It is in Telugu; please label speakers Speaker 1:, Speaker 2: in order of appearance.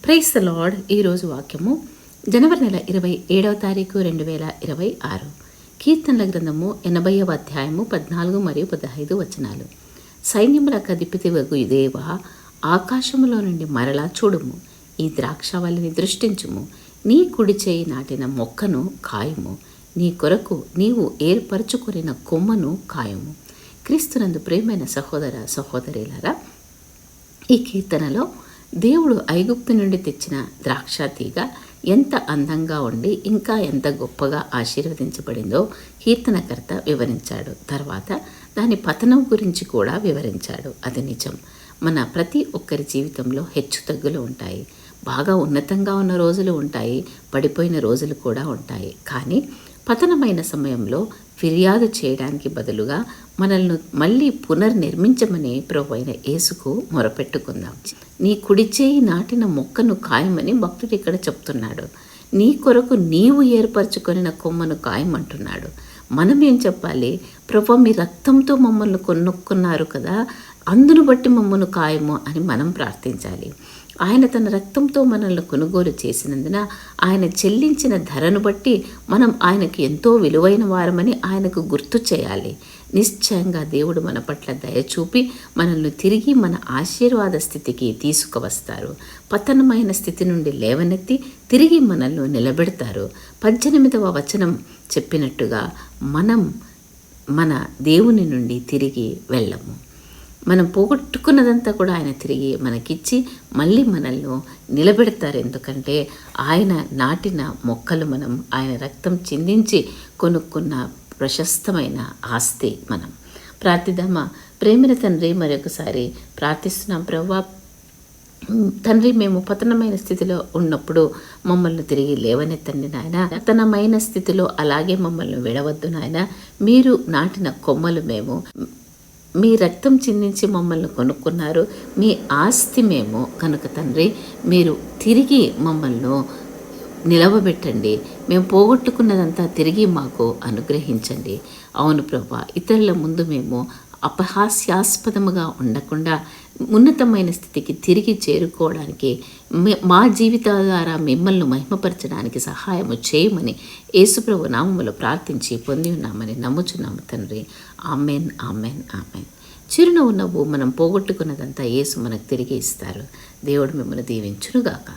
Speaker 1: Praise the lord. ఈరోజు వాక్యము జనవరి నెల 27వ తారీఖు 2026. కీర్తనల గ్రంథము 80వ అధ్యాయము 14 మరియు 15 వచనాలు. సైన్యములకు అధిపతివగు దేవా, ఆకాశములో నుండి మరలా చూడుము, ఈ ద్రాక్షవల్లిని దృష్టించుము, నీ కుడి చేయి నాటిన మొక్కను కాయము, నీ కొరకు నీవు ఏర్పరచుకొనిన కొమ్మను కాయము. క్రీస్తునందు ప్రియమైన సహోదర సహోదరులారా, ఈ కీర్తనలో దేవుడు ఐగుప్తు నుండి తెచ్చిన ద్రాక్ష తీగ ఎంత అందంగా ఉండి ఇంకా ఎంత గొప్పగా ఆశీర్వదించబడిందో కీర్తనకర్త వివరించాడు. తర్వాత దాని పతనం గురించి కూడా వివరించాడు. అది నిజం. మన ప్రతి ఒక్కరి జీవితంలో హెచ్చుతగ్గులు ఉంటాయి. బాగా ఉన్నతంగా ఉన్న రోజులు ఉంటాయి, పడిపోయిన రోజులు కూడా ఉంటాయి. కానీ పతనమైన సమయంలో ఫిర్యాదు చేయడానికి బదులుగా మనల్ని మళ్ళీ పునర్నిర్మించమని ప్రభువైన యేసుకు మొరపెట్టుకుందాం. నీ కుడి చేయి నాటిన మొక్కను కాయమని భక్తుడు ఇక్కడ చెప్తున్నాడు. నీ కొరకు నీవు ఏర్పరచుకొనిన కొమ్మను కాయమంటున్నాడు. మనం ఏం చెప్పాలి? ప్రభు, మీ రక్తంతో మమ్మల్ని కొనుక్కున్నారు కదా, అందును బట్టి మమ్మల్ని కాయము అని మనం ప్రార్థించాలి. ఆయన తన రక్తంతో మనల్ని కొనుగోలు చేసినందున ఆయన చెల్లించిన ధరను బట్టి మనం ఆయనకు ఎంతో విలువైన వారమని ఆయనకు గుర్తు చేయాలి. నిశ్చయంగా దేవుడు మన పట్ల దయ చూపి మనల్ని తిరిగి మన ఆశీర్వాద స్థితికి తీసుకువస్తారు. పతనమైన స్థితి నుండి లేవనెత్తి తిరిగి మనల్ని నిలబెడతారు. 18వ వచనం చెప్పినట్టుగా మనం మన దేవుని నుండి తిరిగి వెళ్ళము. మనం పోగొట్టుకున్నదంతా కూడా ఆయన తిరిగి మనకిచ్చి మళ్ళీ మనల్ని నిలబెడతారు. ఎందుకంటే ఆయన నాటిన మొక్కలు మనం ఆయన రక్తం చిందించి కొనుక్కున్న ప్రశస్తమైన ఆస్తి. మనం ప్రార్థిద్దామా? ప్రేమిన తండ్రి, మరొకసారి ప్రార్థిస్తున్నాం ప్రభువా. తండ్రి, మేము పతనమైన స్థితిలో ఉన్నప్పుడు మమ్మల్ని తిరిగి లేవనెత్తండి నాయన. పతనమైన స్థితిలో అలాగే మమ్మల్ని విడవద్దు నాయన. మీరు నాటిన కొమ్మలు మేము, మీ రక్తం చిందించి మమ్మల్ని కొనుక్కున్నారు, మీ ఆస్తి మేము కనుక తండ్రి, మీరు తిరిగి మమ్మల్ని నిలవబెట్టండి. మేము పోగొట్టుకున్నదంతా తిరిగి మాకు అనుగ్రహించండి. అవును ప్రభా, ఇతరుల ముందు మేము అపహాస్యాస్పదముగా ఉండకుండా ఉన్నతమైన స్థితికి తిరిగి చేరుకోవడానికి, మా జీవితాల ద్వారా మిమ్మల్ని మహిమపరచడానికి సహాయము చేయమని యేసుప్రభు నామములో ప్రార్థించి పొంది ఉన్నామని నమ్ముచున్నాము తండ్రి. Amen, amen, amen. చిరునవ్వు నవ్వు. మనం పోగొట్టుకున్నదంతా యేసు మనకు తిరిగి ఇస్తారు. దేవుడు మిమ్మల్ని దీవించునుగాక.